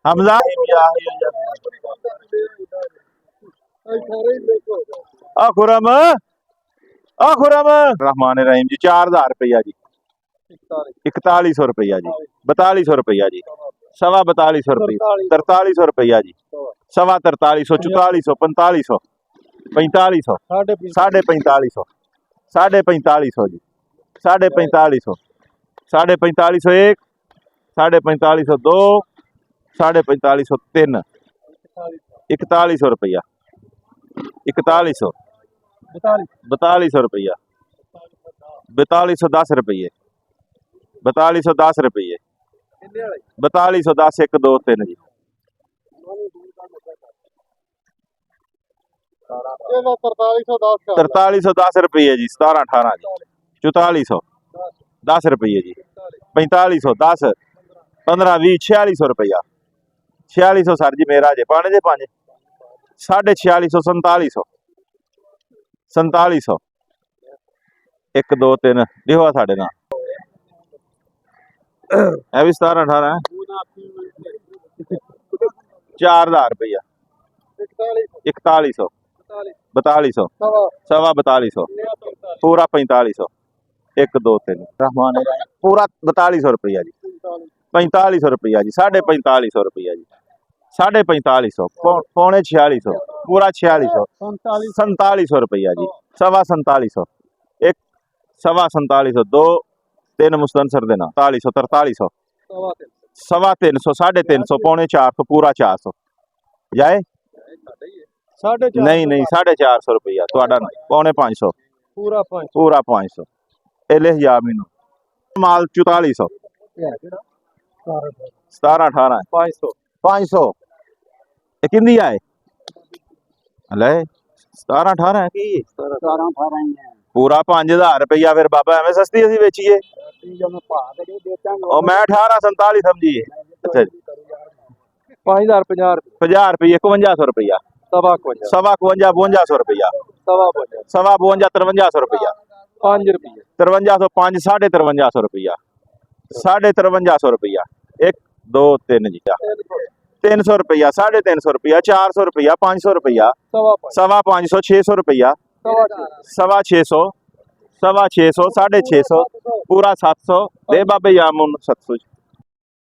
हमजा खुरम खुरम रहमान रहीम जी 4000 रुपया जी 4100 रुपया जी 4200 रुपया जी 4200 रुपया 4300 रुपया जी 4300 4400 4500 4500 4500 4500 जी 4500 4500 एक 4500 दो 4500 तीन 4100 रुपया 4100 4200 रुपया 4210 रुपये 4210 रुपये 4210 एक दो तीन जी 4310 रुपये जी 17 18 जी 4400 10 रुपये जी 4500 10 15 20 4600 रुपया 4600 सर जी मेरा जे पाने जे 5 4650 4700 4700 एक दो तीन लिखो साढ़े ना भी 17 18 4000 रुपया 4100 4200 सवा 4200 पूरा 4500 एक दो तीन रहमान पूरा 4200 रुपया जी 4500 रुपया जी 4550 रुपया जी 4550 पौने 4600 पूरा 4600 4700 रुपया जी सवा 4700 एक सवा 4700 दो तीन मुस्तनसर देना 4300 4300 सवा 300 350 पौने 400 पूरा 400 जाए नहीं नहीं 450 रुपया थोड़ा पौने 500 पूरा 500 एले या मैनू माल 4400 17 18 500 किंदी आए ले 17 18 है की 17 18 ही है पूरा 5000 रुपया फिर बाबा एवं सस्ती असी बेचीए मैं 1847 समझिए अच्छा जी 5000 50 रुपये 5100 रुपया सवा 52 5200 रुपया सवा 52 5300 रुपया 5 रुपये 5300 5 5350 रुपया 5350 रुपया एक दो तीन जी 300 रुपया 350 रुपया 400 रुपया 500 रुपया सवा 500 600 रुपया सवा 600 650 650 पूरा 700 दे बाबे यामुन 700